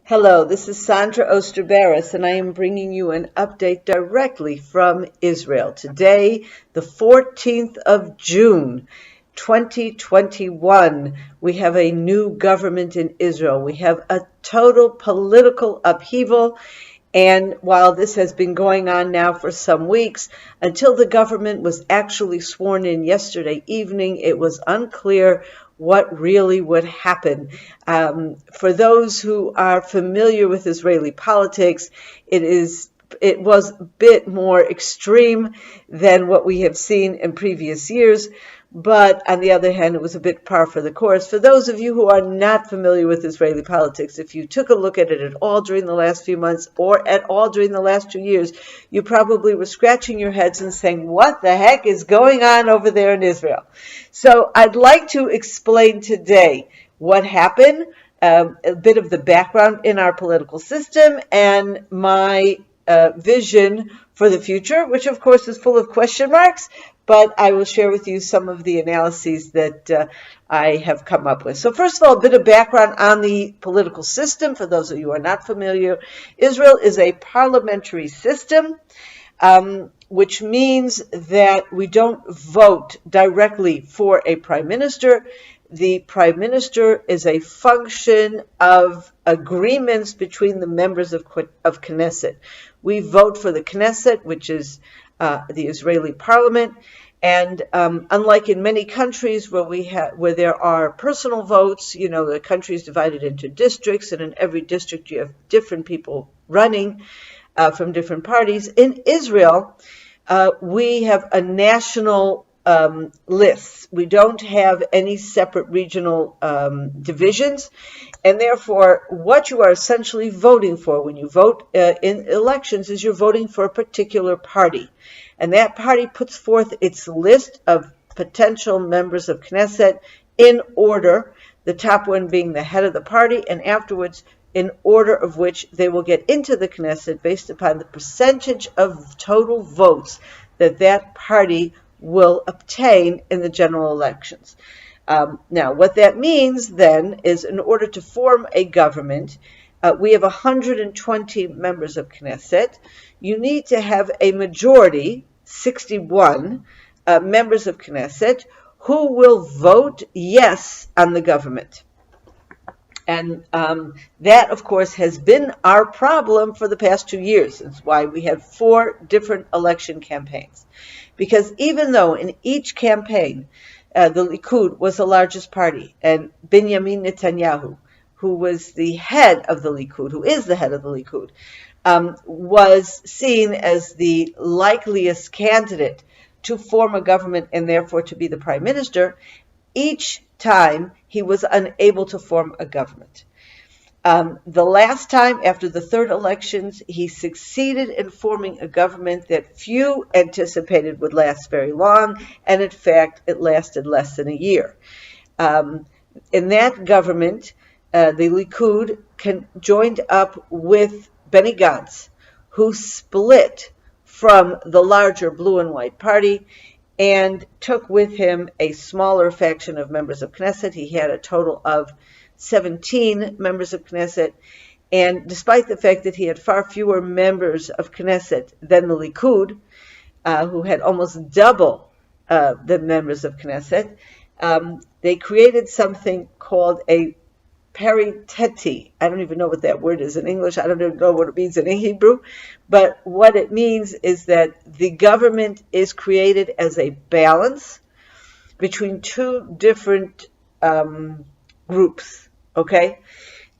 Hello, this is Sandra Osterbaris, and I am bringing you an update directly from Israel. Today, the 14th of June, 2021, we have a new government in Israel. We have a total political upheaval. And while this has been going on now for some weeks, until the government was actually sworn in yesterday evening, it was unclear what really would happen. For those who are familiar with Israeli politics, it was a bit more extreme than what we have seen in previous years. But on the other hand, it was a bit par for the course. For those of you who are not familiar with Israeli politics, if you took a look at it at all during the last few months or at all during the last 2 years, you probably were scratching your heads and saying, what the heck is going on over there in Israel? So I'd like to explain today what happened, a bit of the background in our political system, and my vision for the future, which of course is full of question marks, but I will share with you some of the analyses that I have come up with. So first of all, a bit of background on the political system. For those of you who are not familiar, Israel is a parliamentary system, which means that we don't vote directly for a prime minister. The prime minister is a function of agreements between the members of Knesset. We vote for the Knesset, which is the Israeli parliament, and unlike in many countries where there are personal votes, the country is divided into districts, and in every district you have different people running from different parties. In Israel, we have a national lists. We don't have any separate regional divisions, and therefore what you are essentially voting for when you vote in elections is you're voting for a particular party, and that party puts forth its list of potential members of Knesset in order, the top one being the head of the party, and afterwards in order of which they will get into the Knesset based upon the percentage of total votes that party will obtain in the general elections. Now, what that means then is in order to form a government, we have 120 members of Knesset. You need to have a majority, 61 members of Knesset, who will vote yes on the government. And that, of course, has been our problem for the past 2 years. That's why we had 4 different election campaigns. Because even though in each campaign, the Likud was the largest party, and Benjamin Netanyahu, who was the head of the Likud, who is the head of the Likud, was seen as the likeliest candidate to form a government and therefore to be the prime minister, each time he was unable to form a government. The last time, after the 3rd elections, he succeeded in forming a government that few anticipated would last very long, and in fact, it lasted less than a year. In that government, the Likud joined up with Benny Gantz, who split from the larger blue and white party and took with him a smaller faction of members of Knesset. He had a total of 17 members of Knesset, and despite the fact that he had far fewer members of Knesset than the Likud, who had almost double the members of Knesset, they created something called a parity. I don't even know what that word is in English. I don't even know what it means in Hebrew. But what it means is that the government is created as a balance between 2 different groups, okay?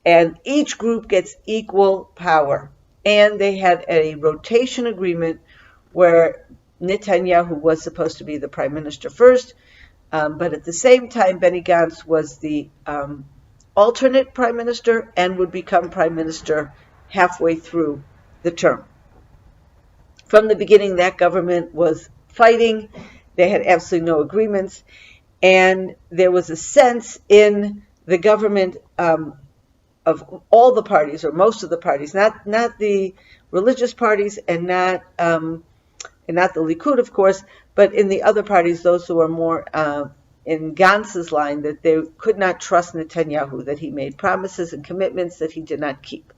And each group gets equal power. And they had a rotation agreement where Netanyahu was supposed to be the prime minister first, but at the same time, Benny Gantz was the alternate prime minister and would become prime minister halfway through the term. From the beginning, that government was fighting. They had absolutely no agreements, and there was a sense in the government of all the parties, or most of the parties, not the religious parties and not the Likud, of course, but in the other parties, those who are more in Gantz's line, that they could not trust Netanyahu, that he made promises and commitments that he did not keep.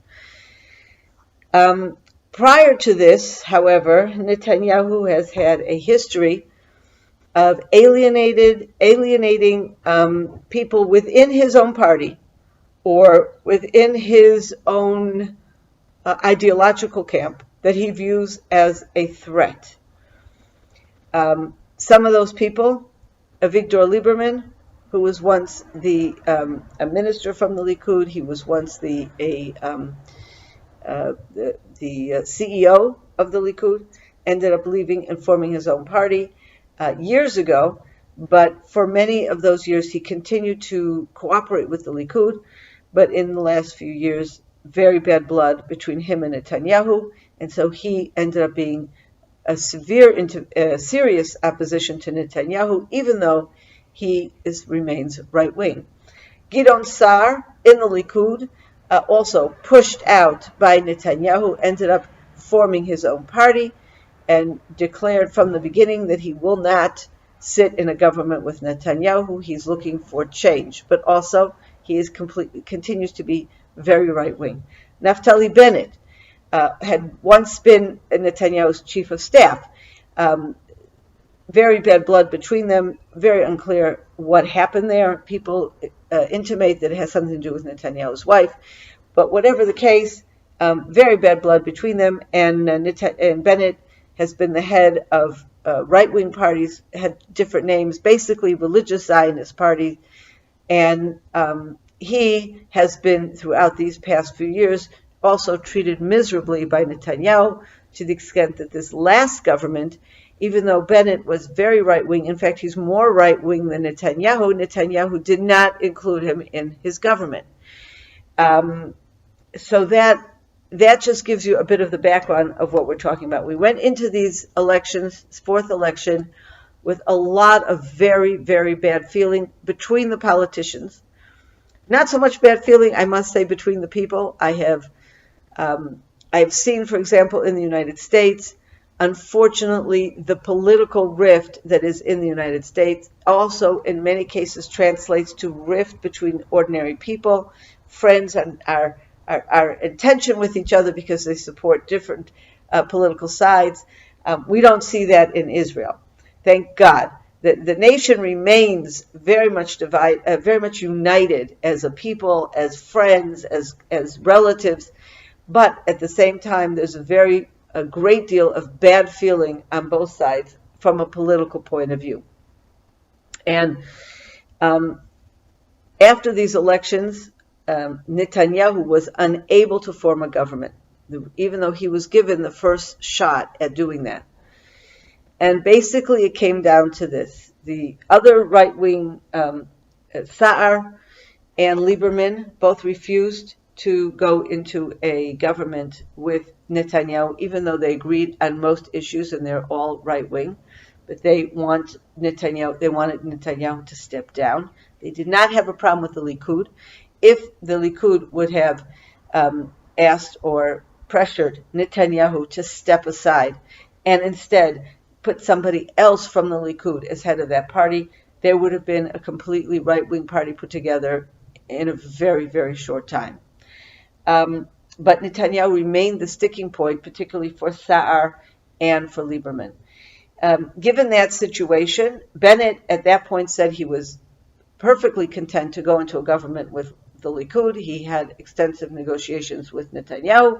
Prior to this, however, Netanyahu has had a history of alienating people within his own party or within his own ideological camp that he views as a threat. Some of those people, Avigdor Lieberman, who was once a minister from the Likud, he was once the CEO of the Likud, ended up leaving and forming his own party years ago. But for many of those years, he continued to cooperate with the Likud. But in the last few years, very bad blood between him and Netanyahu, and so he ended up being a serious opposition to Netanyahu, even though he remains right-wing. Gideon Sa'ar in the Likud, also pushed out by Netanyahu, ended up forming his own party and declared from the beginning that he will not sit in a government with Netanyahu. He's looking for change, but also he continues to be very right-wing. Naftali Bennett had once been Netanyahu's chief of staff. Very bad blood between them, very unclear what happened there. People intimate that it has something to do with Netanyahu's wife, but whatever the case, very bad blood between them, and Bennett has been the head of right-wing parties, had different names, basically religious Zionist parties, and he has been, throughout these past few years, also treated miserably by Netanyahu, to the extent that this last government, even though Bennett was very right-wing, in fact, he's more right-wing than Netanyahu did not include him in his government. So that just gives you a bit of the background of what we're talking about. We went into these elections, fourth election, with a lot of very, very bad feeling between the politicians. Not so much bad feeling, I must say, between the people. I have seen, for example, in the United States, unfortunately, the political rift that is in the United States also, in many cases, translates to rift between ordinary people, friends, and are in tension with each other because they support different political sides. We don't see that in Israel. Thank God. The nation remains very much very much united as a people, as friends, as relatives, but at the same time, there's a great deal of bad feeling on both sides from a political point of view. And after these elections, Netanyahu was unable to form a government, even though he was given the first shot at doing that. And basically it came down to this. The other right-wing, Sa'ar and Lieberman, both refused to go into a government with Netanyahu, even though they agreed on most issues and they're all right-wing. But they wanted Netanyahu to step down. They did not have a problem with the Likud. If the Likud would have asked or pressured Netanyahu to step aside and instead put somebody else from the Likud as head of that party, there would have been a completely right-wing party put together in a very, very short time. But Netanyahu remained the sticking point, particularly for Sa'ar and for Lieberman. Given that situation, Bennett at that point said he was perfectly content to go into a government with the Likud. He had extensive negotiations with Netanyahu,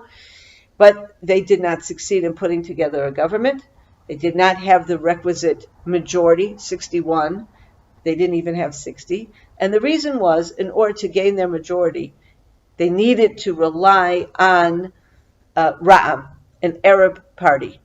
but they did not succeed in putting together a government. They did not have the requisite majority, 61. They didn't even have 60. And the reason was, in order to gain their majority, they needed to rely on Ra'am, an Arab party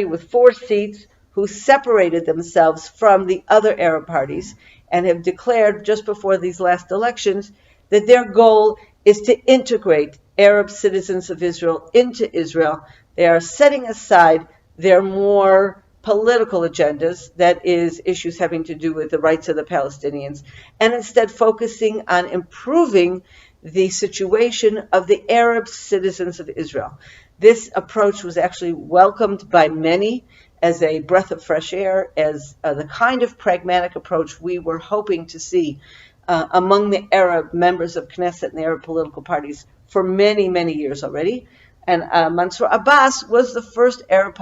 with 4 seats who separated themselves from the other Arab parties and have declared just before these last elections that their goal is to integrate Arab citizens of Israel into Israel. They are setting aside their more political agendas, that is, issues having to do with the rights of the Palestinians, and instead focusing on improving the situation of the Arab citizens of Israel. This approach was actually welcomed by many as a breath of fresh air, as the kind of pragmatic approach we were hoping to see among the Arab members of Knesset and the Arab political parties for many, many years already. And Mansour Abbas was the first Arab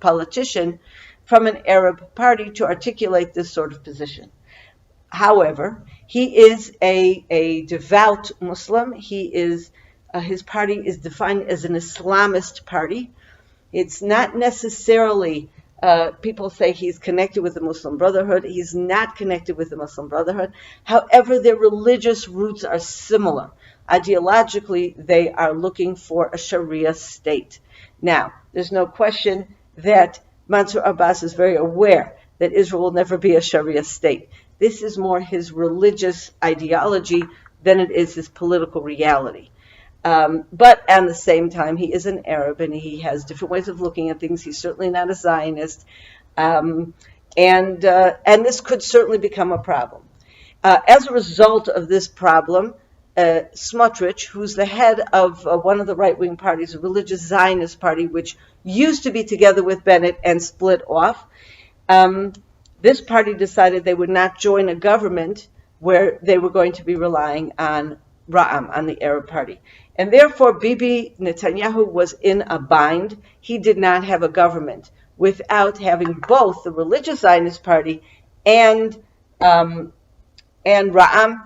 politician from an Arab party to articulate this sort of position. However, he is a devout Muslim. His party is defined as an Islamist party. It's not necessarily, people say he's connected with the Muslim Brotherhood. He's not connected with the Muslim Brotherhood. However, their religious roots are similar. Ideologically, they are looking for a Sharia state. Now, there's no question that Mansour Abbas is very aware that Israel will never be a Sharia state. This is more his religious ideology than it is his political reality. But at the same time, he is an Arab and he has different ways of looking at things. He's certainly not a Zionist. And this could certainly become a problem. As a result of this problem, Smotrich, who's the head of one of the right-wing parties, a religious Zionist party, which used to be together with Bennett and split off, this party decided they would not join a government where they were going to be relying on Ra'am, on the Arab party. And therefore, Bibi Netanyahu was in a bind. He did not have a government without having both the religious Zionist party and Ra'am,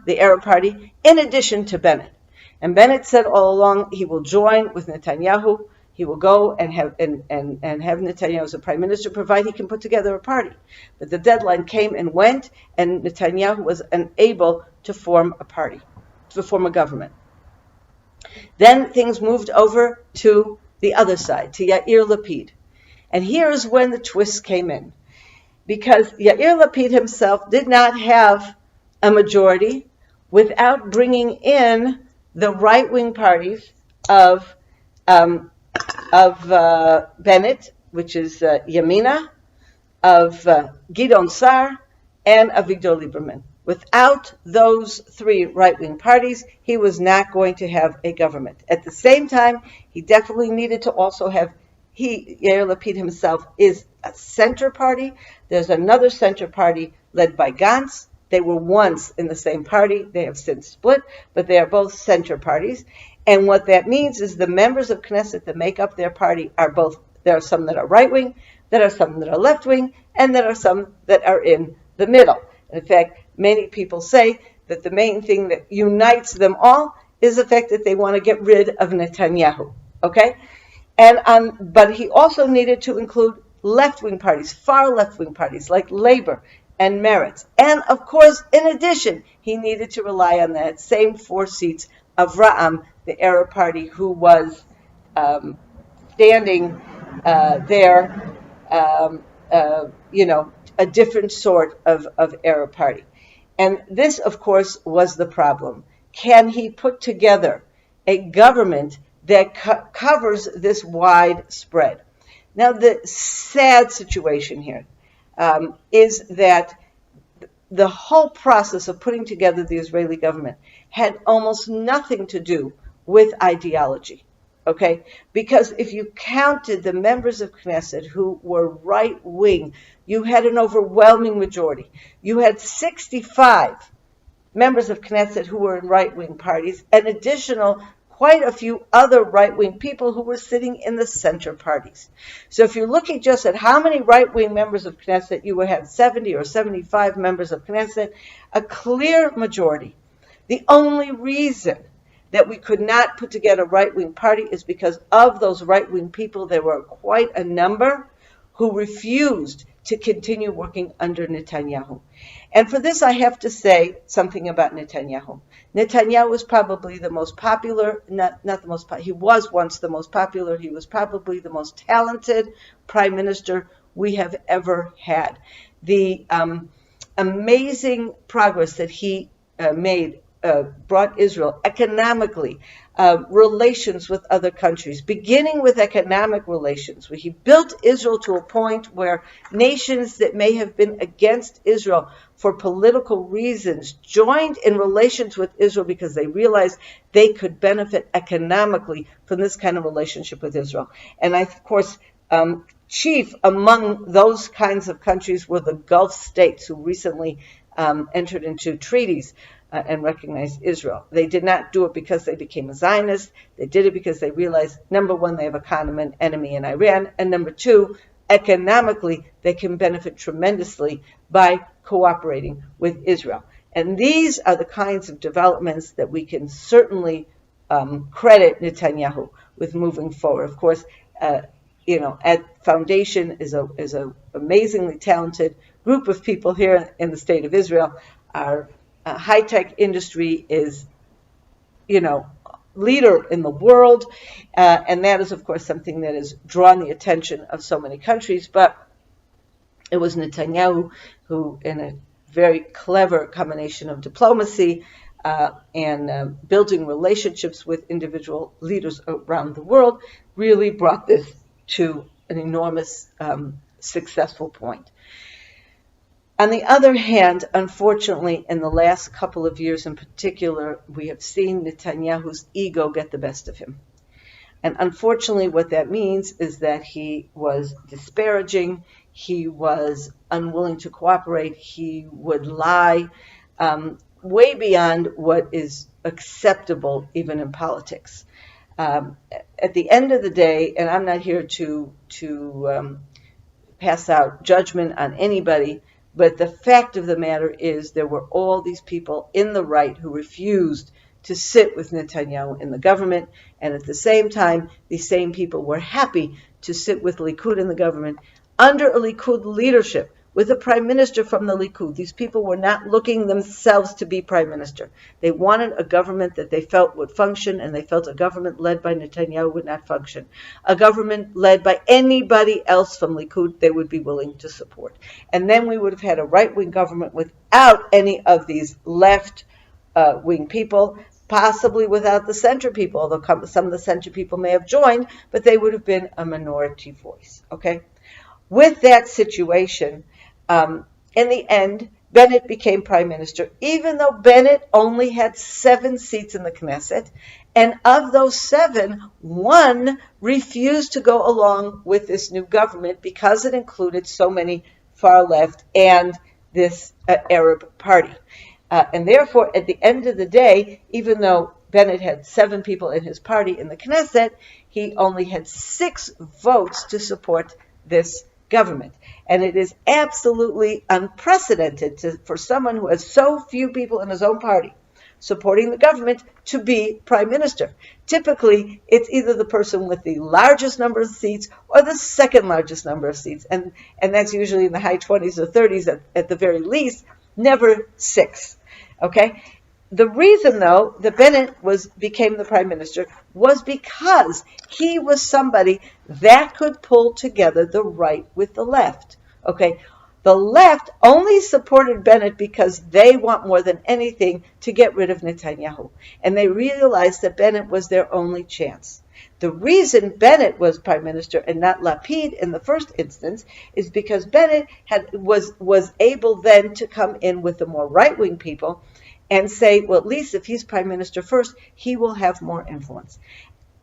the Arab party, in addition to Bennett. And Bennett said all along he will join with Netanyahu. He will go and have Netanyahu as a prime minister, provided he can put together a party. But the deadline came and went, and Netanyahu was unable to form a party, to form a government. Then things moved over to the other side, to Yair Lapid. And here's when the twist came in. Because Yair Lapid himself did not have a majority without bringing in the right-wing parties of Bennett, which is Yamina, of Gidon Sa'ar, and Avigdor Lieberman. Without those three right-wing parties, he was not going to have a government. At the same time, he definitely needed to also have, Yair Lapid himself is a center party. There's another center party led by Gantz. They were once in the same party. They have since split, but they are both center parties. And what that means is the members of Knesset that make up their party are both, there are some that are right-wing, there are some that are left-wing, and there are some that are in the middle. In fact, many people say that the main thing that unites them all is the fact that they want to get rid of Netanyahu. Okay? But he also needed to include left-wing parties, far left-wing parties like Labor and Meretz. And of course, in addition, he needed to rely on that same 4 seats of Ra'am, the Arab party, who was standing there, a different sort of Arab party. And this, of course, was the problem. Can he put together a government that covers this wide spread? Now, the sad situation here is that the whole process of putting together the Israeli government had almost nothing to do with ideology, okay? Because if you counted the members of Knesset who were right-wing, you had an overwhelming majority. You had 65 members of Knesset who were in right-wing parties, an additional quite a few other right-wing people who were sitting in the center parties. So if you're looking just at how many right-wing members of Knesset, you would have 70 or 75 members of Knesset, a clear majority. The only reason that we could not put together a right-wing party is because of those right-wing people. There were quite a number who refused to continue working under Netanyahu. And for this, I have to say something about Netanyahu. Netanyahu was probably the most popular, he was once the most popular, he was probably the most talented prime minister we have ever had. The amazing progress that he made brought Israel economically, relations with other countries, beginning with economic relations, where he built Israel to a point where nations that may have been against Israel for political reasons joined in relations with Israel because they realized they could benefit economically from this kind of relationship with Israel. And of course, chief among those kinds of countries were the Gulf states who recently entered into treaties and recognize Israel. They did not do it because they became a Zionist. They did it because they realized, number one, they have a common enemy in Iran, and number two, economically, they can benefit tremendously by cooperating with Israel. And these are the kinds of developments that we can certainly credit Netanyahu with moving forward. Of course, at Foundation is a amazingly talented group of people here in the state of Israel. Our high-tech industry is, leader in the world, and that is, of course, something that has drawn the attention of so many countries. But it was Netanyahu who, in a very clever combination of diplomacy and building relationships with individual leaders around the world, really brought this to an enormous successful point. On the other hand, unfortunately, in the last couple of years in particular, we have seen Netanyahu's ego get the best of him. And unfortunately, what that means is that he was disparaging, he was unwilling to cooperate, he would lie way beyond what is acceptable even in politics. At the end of the day, and I'm not here to pass out judgment on anybody, but the fact of the matter is there were all these people in the right who refused to sit with Netanyahu in the government, and at the same time, these same people were happy to sit with Likud in the government under a Likud leadership, with a prime minister from the Likud. These people were not looking themselves to be prime minister. They wanted a government that they felt would function, and they felt a government led by Netanyahu would not function. A government led by anybody else from Likud they would be willing to support. And then we would have had a right-wing government without any of these left-wing people, possibly without the center people, although some of the center people may have joined, but they would have been a minority voice, okay? With that situation, in the end, Bennett became prime minister, even though Bennett only had 7 seats in the Knesset, and of those 7, 1 refused to go along with this new government because it included so many far left and this Arab party. And therefore, at the end of the day, even though Bennett had 7 people in his party in the Knesset, he only had 6 votes to support this government. And it is absolutely unprecedented for someone who has so few people in his own party supporting the government to be prime minister. Typically, it's either the person with the largest number of seats or the second largest number of seats. And that's usually in the high 20s or 30s at the very least, never 6. Okay? The reason, though, that Bennett became the prime minister was because he was somebody that could pull together the right with the left. Okay, the left only supported Bennett because they want more than anything to get rid of Netanyahu, and they realized that Bennett was their only chance. The reason Bennett was prime minister and not Lapid in the first instance is because Bennett was able then to come in with the more right-wing people and say, well, at least if he's prime minister first, he will have more influence.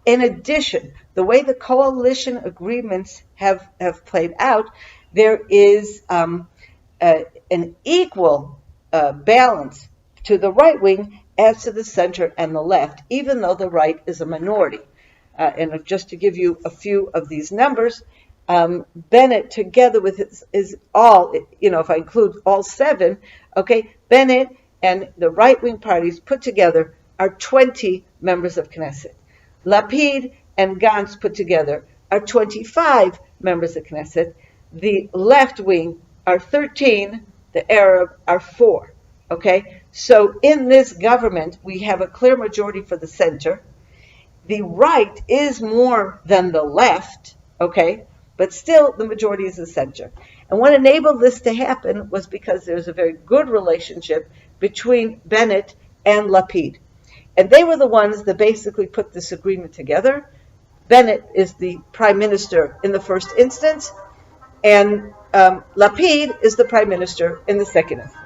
In addition, the way the coalition agreements have played out, there is an equal balance to the right wing as to the center and the left, even though the right is a minority. And just to give you a few of these numbers, Bennett, together with his all, if I include all 7, okay, Bennett and the right-wing parties put together are 20 members of Knesset. Lapid and Gantz put together are 25 members of Knesset. The left wing are 13, the Arab are 4. Okay? So in this government, we have a clear majority for the center. The right is more than the left, okay? But still, the majority is the center. And what enabled this to happen was because there's a very good relationship between Bennett and Lapid. And they were the ones that basically put this agreement together. Bennett is the prime minister in the first instance, and Lapid is the prime minister in the second instance.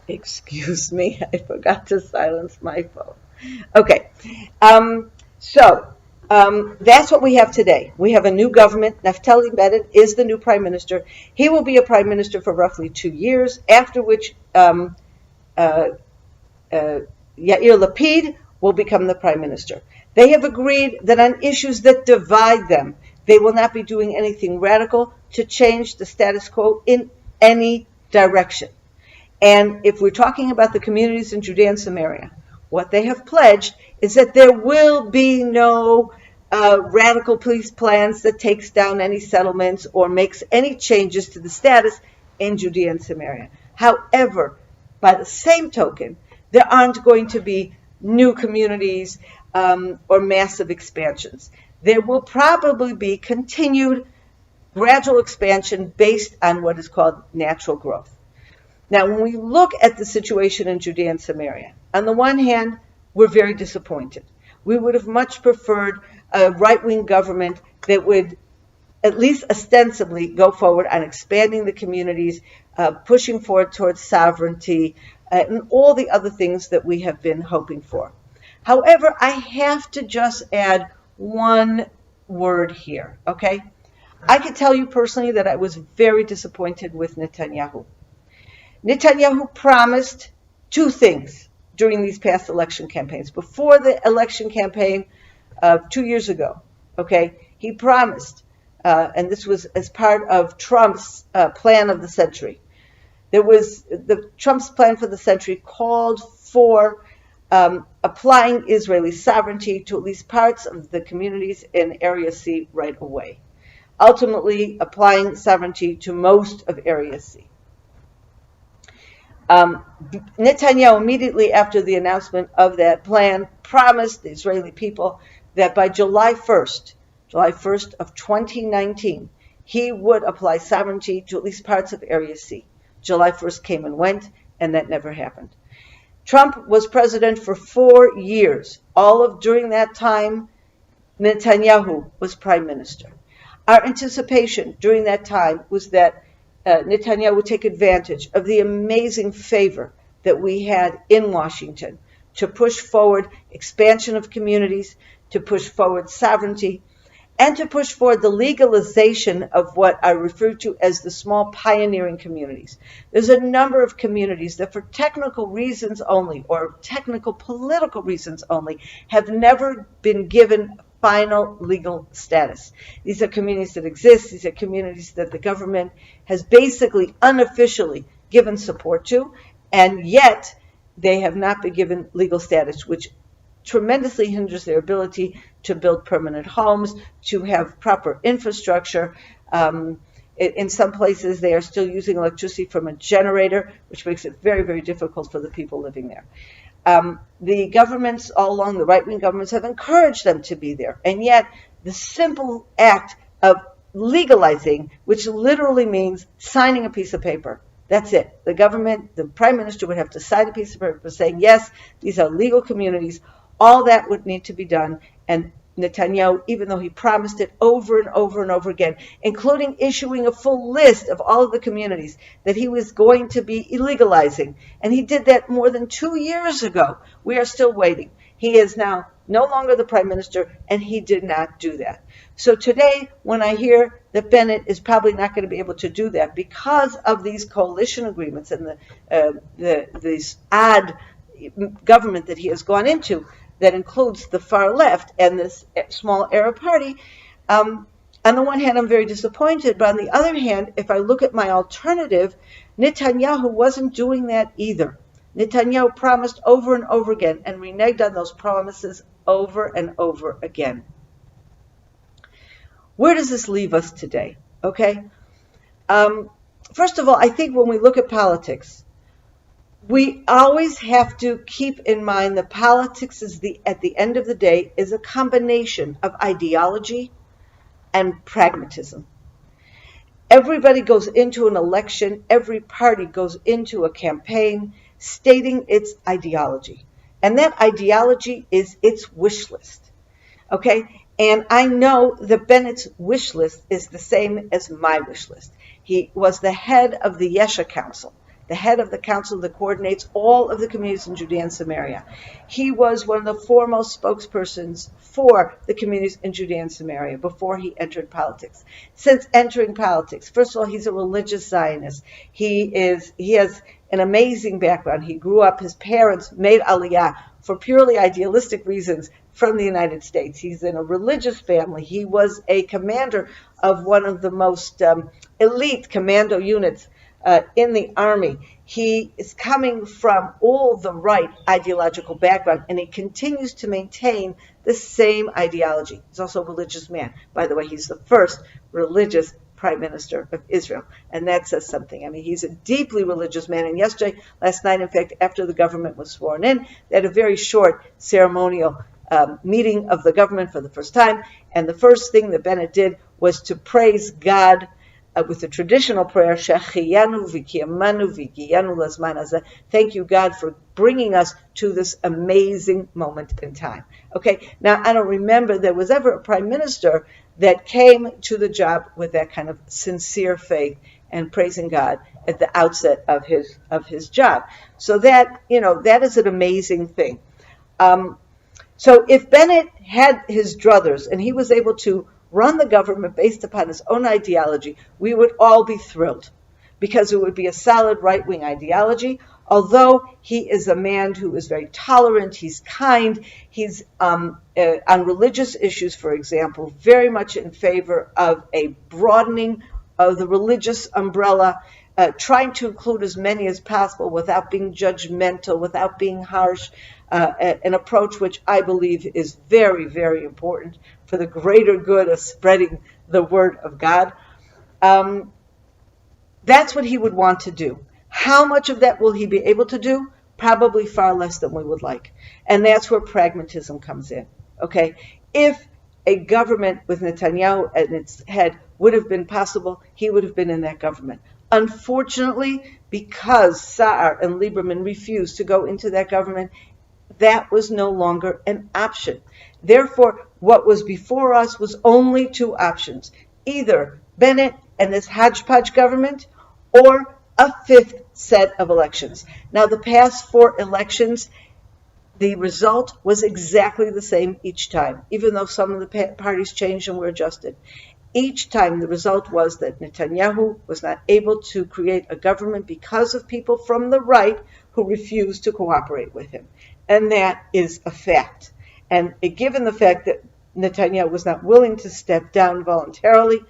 Excuse me, I forgot to silence my phone. Okay, so That's what we have today. We have a new government. Naftali Bennett is the new prime minister. He will be a prime minister for roughly 2 years, after which uh, Yair Lapid will become the prime minister. They have agreed that on issues that divide them, they will not be doing anything radical to change the status quo in any direction. And if we're talking about the communities in Judea and Samaria, what they have pledged is that there will be no radical peace plans that takes down any settlements or makes any changes to the status in Judea and Samaria. However, by the same token, there aren't going to be new communities or massive expansions. There will probably be continued gradual expansion based on what is called natural growth. Now, when we look at the situation in Judea and Samaria, on the one hand, we're very disappointed. We would have much preferred a right-wing government that would at least ostensibly go forward on expanding the communities, pushing forward towards sovereignty, and all the other things that we have been hoping for. However, I have to just add one word here, okay? I can tell you personally that I was very disappointed with Netanyahu. Netanyahu promised two things during these past election campaigns. Before the election campaign 2 years ago, okay, he promised, and this was as part of Trump's plan of the century. Trump's plan for the century called for applying Israeli sovereignty to at least parts of the communities in Area C right away, ultimately applying sovereignty to most of Area C. Netanyahu, immediately after the announcement of that plan, promised the Israeli people that by July 1st of 2019, he would apply sovereignty to at least parts of Area C. July 1st came and went, and that never happened. Trump was president for 4 years. During that time, Netanyahu was prime minister. Our anticipation during that time was that Netanyahu would take advantage of the amazing favor that we had in Washington to push forward expansion of communities, to push forward sovereignty, and to push forward the legalization of what I refer to as the small pioneering communities. There's a number of communities that for technical reasons only, or technical political reasons only, have never been given final legal status. These are communities that exist. These are communities that the government has basically unofficially given support to, and yet they have not been given legal status, which tremendously hinders their ability to build permanent homes, to have proper infrastructure. In some places, they are still using electricity from a generator, which makes it very, very difficult for the people living there. The governments all along, the right-wing governments, have encouraged them to be there. And yet, the simple act of legalizing, which literally means signing a piece of paper, that's it. The government, the prime minister would have to sign a piece of paper saying, yes, these are legal communities. All that would need to be done. And Netanyahu, even though he promised it over and over and over again, including issuing a full list of all of the communities that he was going to be illegalizing, and he did that more than 2 years ago. We are still waiting. He is now no longer the prime minister, and he did not do that. So today, when I hear that Bennett is probably not going to be able to do that because of these coalition agreements and this odd government that he has gone into, that includes the far left and this small Arab party. On the one hand, I'm very disappointed, but on the other hand, if I look at my alternative, Netanyahu wasn't doing that either. Netanyahu promised over and over again and reneged on those promises over and over again. Where does this leave us today? Okay. First of all, I think when we look at politics, we always have to keep in mind that politics at the end of the day is a combination of ideology and pragmatism. Everybody goes into an election, every party goes into a campaign stating its ideology. And that ideology is its wish list. Okay? And I know that Bennett's wish list is the same as my wish list. He was the head of the Yesha Council. the head of the council that coordinates all of the communities in Judea and Samaria. He was one of the foremost spokespersons for the communities in Judea and Samaria before he entered politics. Since entering politics, first of all, he's a religious Zionist. He has an amazing background. He grew up, his parents made Aliyah for purely idealistic reasons from the United States. He's in a religious family. He was a commander of one of the most elite commando units in the army. He is coming from all the right ideological background, and he continues to maintain the same ideology. He's also a religious man. By the way, he's the first religious Prime Minister of Israel, and that says something. I mean, he's a deeply religious man, and last night, in fact, after the government was sworn in, they had a very short ceremonial meeting of the government for the first time, and the first thing that Bennett did was to praise God with the traditional prayer, Shehecheyanu v'kiyamanu v'giyanu lazman hazeh. Thank you, God, for bringing us to this amazing moment in time. Okay, now I don't remember there was ever a prime minister that came to the job with that kind of sincere faith and praising God at the outset of his job. So that is an amazing thing. So if Bennett had his druthers and he was able to run the government based upon his own ideology, we would all be thrilled, because it would be a solid right-wing ideology. Although he is a man who is very tolerant, he's kind, he's on religious issues, for example, very much in favor of a broadening of the religious umbrella, trying to include as many as possible without being judgmental, without being harsh, an approach which I believe is very, very important for the greater good of spreading the word of God. That's what he would want to do. How much of that will he be able to do? Probably far less than we would like. And that's where pragmatism comes in. Okay? If a government with Netanyahu at its head would have been possible, he would have been in that government. Unfortunately, because Saar and Lieberman refused to go into that government, that was no longer an option. Therefore, what was before us was only two options. Either Bennett and this hodgepodge government, or a fifth set of elections. Now, the past 4 elections, the result was exactly the same each time, even though some of the parties changed and were adjusted. Each time the result was that Netanyahu was not able to create a government because of people from the right who refused to cooperate with him. And that is a fact. And given the fact that Netanyahu was not willing to step down voluntarily,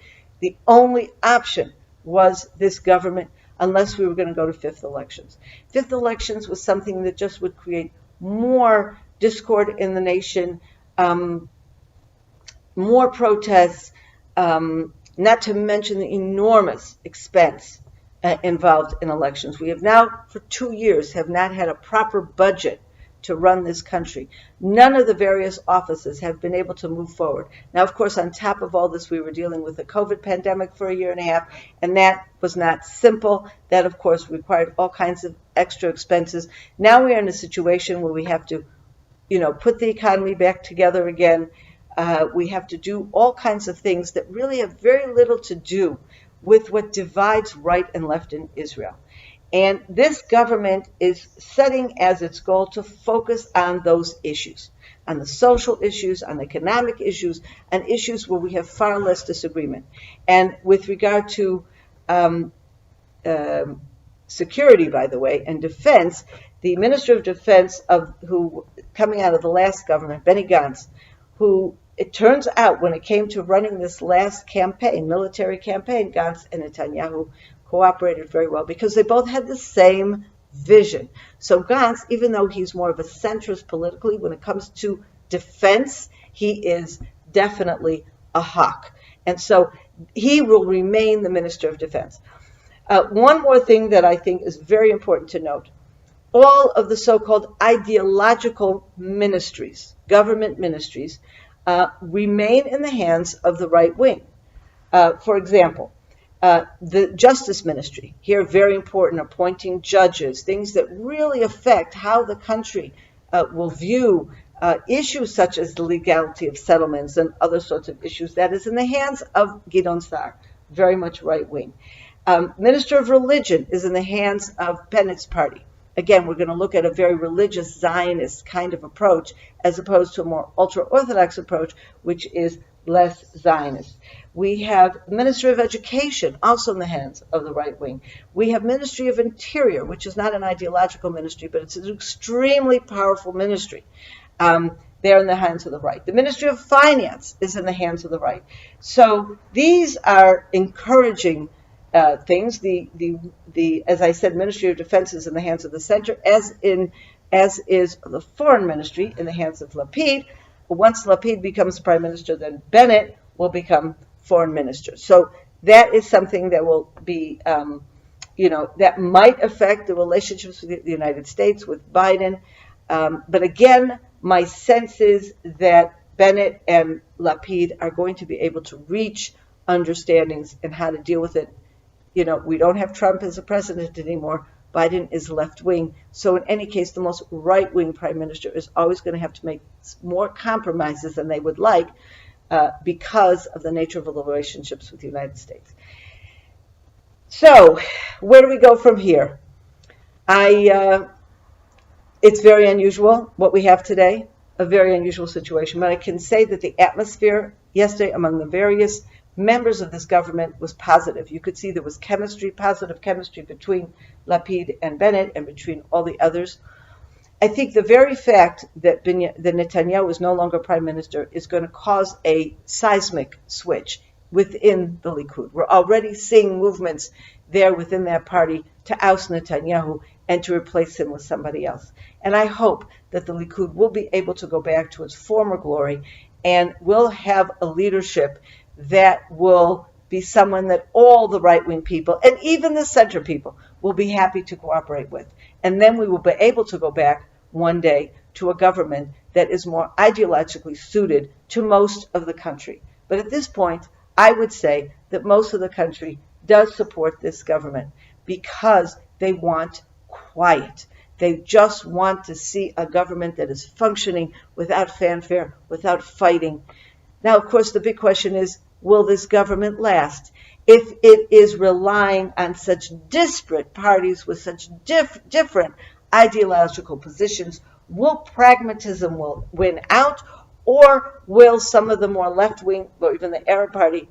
the only option was this government, unless we were going to go to fifth elections. Fifth elections was something that just would create more discord in the nation, more protests, not to mention the enormous expense involved in elections. We have now, for 2 years, have not had a proper budget to run this country. None of the various offices have been able to move forward. Now, of course, on top of all this, we were dealing with the COVID pandemic for 1.5 years, and that was not simple. That, of course, required all kinds of extra expenses. Now we are in a situation where we have to, put the economy back together again. We have to do all kinds of things that really have very little to do with what divides right and left in Israel. And this government is setting as its goal to focus on those issues, on the social issues, on economic issues, and issues where we have far less disagreement. And with regard to security, by the way, and defense, the Minister of Defense who coming out of the last government, Benny Gantz, who it turns out when it came to running this last campaign, military campaign, Gantz and Netanyahu cooperated very well because they both had the same vision. So Gantz, even though he's more of a centrist politically, when it comes to defense, he is definitely a hawk. And so he will remain the Minister of Defense. One more thing that I think is very important to note. All of the so-called ideological ministries, government ministries, remain in the hands of the right wing. For example, the Justice Ministry, here very important, appointing judges, things that really affect how the country will view issues such as the legality of settlements and other sorts of issues. That is in the hands of Gideon Sa'ar, very much right wing. Minister of Religion is in the hands of Bennett's party. Again, we're going to look at a very religious Zionist kind of approach as opposed to a more ultra-Orthodox approach, which is less Zionist. We have Ministry of Education, also in the hands of the right wing. We have Ministry of Interior, which is not an ideological ministry, but it's an extremely powerful ministry. They're in the hands of the right. The Ministry of Finance is in the hands of the right. So these are encouraging things. As I said, Ministry of Defense is in the hands of the center, as is the Foreign Ministry in the hands of Lapid. Once Lapid becomes Prime Minister, then Bennett will become Foreign Minister. So that is something that will be, that might affect the relationships with the United States, with Biden. But again, my sense is that Bennett and Lapid are going to be able to reach understandings and how to deal with it. We don't have Trump as a president anymore. Biden is left-wing. So in any case, the most right-wing prime minister is always going to have to make more compromises than they would like because of the nature of the relationships with the United States. So where do we go from here? It's very unusual what we have today, a very unusual situation. But I can say that the atmosphere yesterday among the various members of this government was positive. You could see there was positive chemistry between Lapid and Bennett and between all the others. I think the very fact that Netanyahu is no longer prime minister is going to cause a seismic switch within the Likud. We're already seeing movements there within that party to oust Netanyahu and to replace him with somebody else. And I hope that the Likud will be able to go back to its former glory and will have a leadership that will be someone that all the right-wing people and even the center people will be happy to cooperate with. And then we will be able to go back one day to a government that is more ideologically suited to most of the country. But at this point, I would say that most of the country does support this government because they want quiet. They just want to see a government that is functioning without fanfare, without fighting. Now, of course, the big question is, will this government last? If it is relying on such disparate parties with such different ideological positions, will pragmatism win out, or will some of the more left-wing, or even the Arab Party,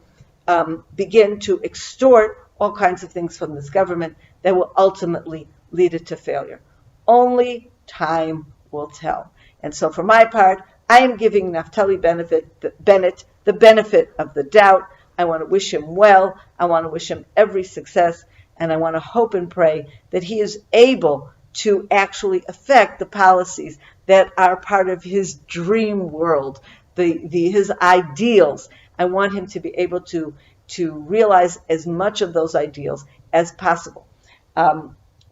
begin to extort all kinds of things from this government that will ultimately lead it to failure? Only time will tell. And so for my part, I am giving Naftali Bennett the benefit of the doubt. I want to wish him well. I want to wish him every success. And I want to hope and pray that he is able to actually affect the policies that are part of his dream world, his ideals. I want him to be able to realize as much of those ideals as possible.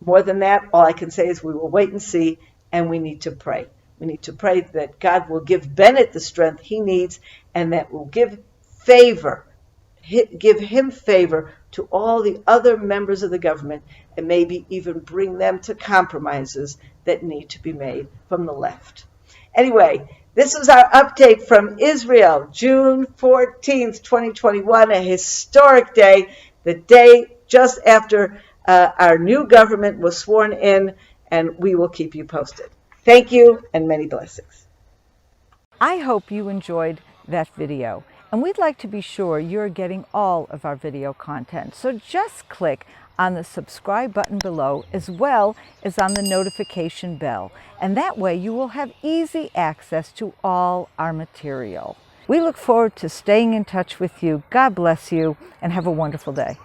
More than that, all I can say is we will wait and see, and we need to pray. We need to pray that God will give Bennett the strength he needs, and that will give him favor to all the other members of the government, and maybe even bring them to compromises that need to be made from the left. Anyway, this is our update from Israel, June 14th, 2021, a historic day, the day just after our new government was sworn in, and we will keep you posted. Thank you, and many blessings. I hope you enjoyed that video, and we'd like to be sure you're getting all of our video content. So just click on the subscribe button below, as well as on the notification bell, and that way you will have easy access to all our material. We look forward to staying in touch with you. God bless you, and have a wonderful day.